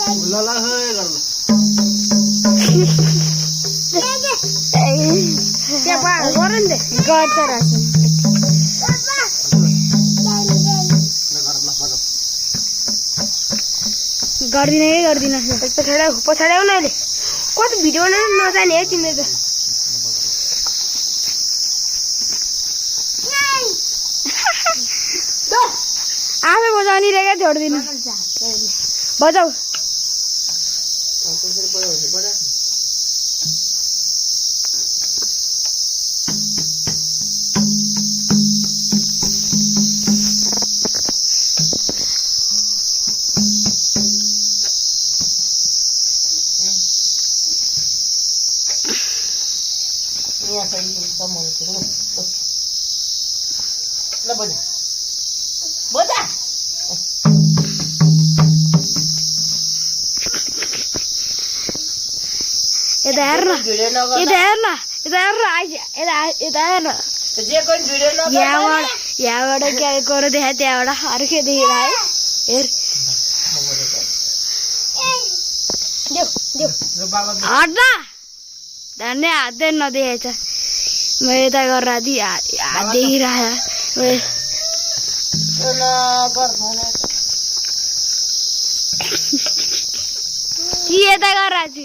बोलायला होय करला ते पा वरून दे गडचा राशन गर्दी नहीं पछाड़ा उनीहरूले कति भिडियो नजाने है तिमीले त आफै बजाउने रे क्या छोड्दिनु बजाऊ यता हेर्न यहाँबाट क्या गएर देखा त्यहाँबाट अर्कै देखेर है हेर हट्दा धन्य हात नदेखेछ म यता गरेर हात देखिरहेको यता गरेर छु